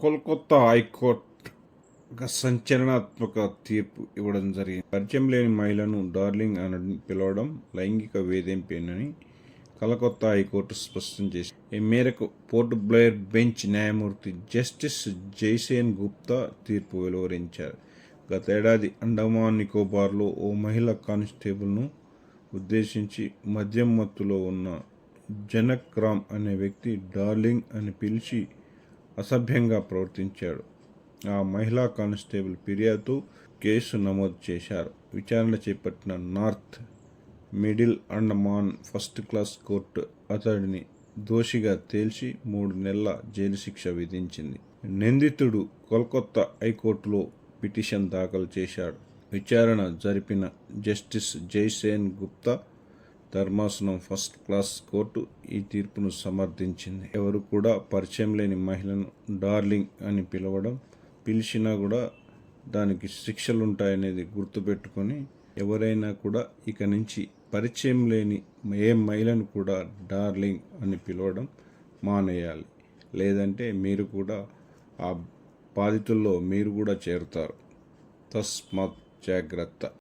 Kolkata high court ఒక సంచలనాత్మక తీర్పు ఇవ్వడం జరిగింది. పరిచయం లేని మహిళను డార్లింగ్ అని పిలవడం లైంగిక వేధింపేనని కలకత్తా హైకోర్టు స్పష్టం చేసింది. ఈ మేరకు పోర్ట్ బ్లెయిర్ బెంచ్ న్యాయమూర్తి జస్టిస్ జైసేన్ గుప్తా తీర్పు వెలువరించారు. గతేడాది అండమాన్ నికోబార్లో ఓ మహిళా కానిస్టేబుల్ను ఉద్దేశించి మద్యం మత్తులో ఉన్న జనక్ రామ్ అనే వ్యక్తి డార్లింగ్ అని పిలిచి అసభ్యంగా ప్రవర్తించాడు. ఆ మహిళా కానిస్టేబుల్ ఫిర్యాదుతో కేసు నమోదు చేశారు. విచారణ చేపట్టిన north middle Andaman first class court అతడిని దోషిగా తేల్చి 3 నెలల జైలు శిక్ష విధించింది. నిందితుడు కోల్కతా హైకోర్టులో పిటిషన్ దాఖలు చేశాడు. విచారణ జరిపిన జస్టిస్ జైసేన్ గుప్తా ధర్మాసనం ఫస్ట్ క్లాస్ కోర్టు ఈ తీర్పును సమర్థించింది. ఎవరు కూడా పరిచయం లేని మహిళను డార్లింగ్ అని పిలిచినా కూడా దానికి శిక్షలుంటాయనేది గుర్తుపెట్టుకొని ఎవరైనా కూడా ఇక నుంచి పరిచయం లేని ఏ మహిళను కూడా డార్లింగ్ అని పిలవడం మానేయాలి. లేదంటే మీరు కూడా ఆ బాధితుల్లో మీరు కూడా చేరుతారు. తస్మాత్ జాగ్రత్త.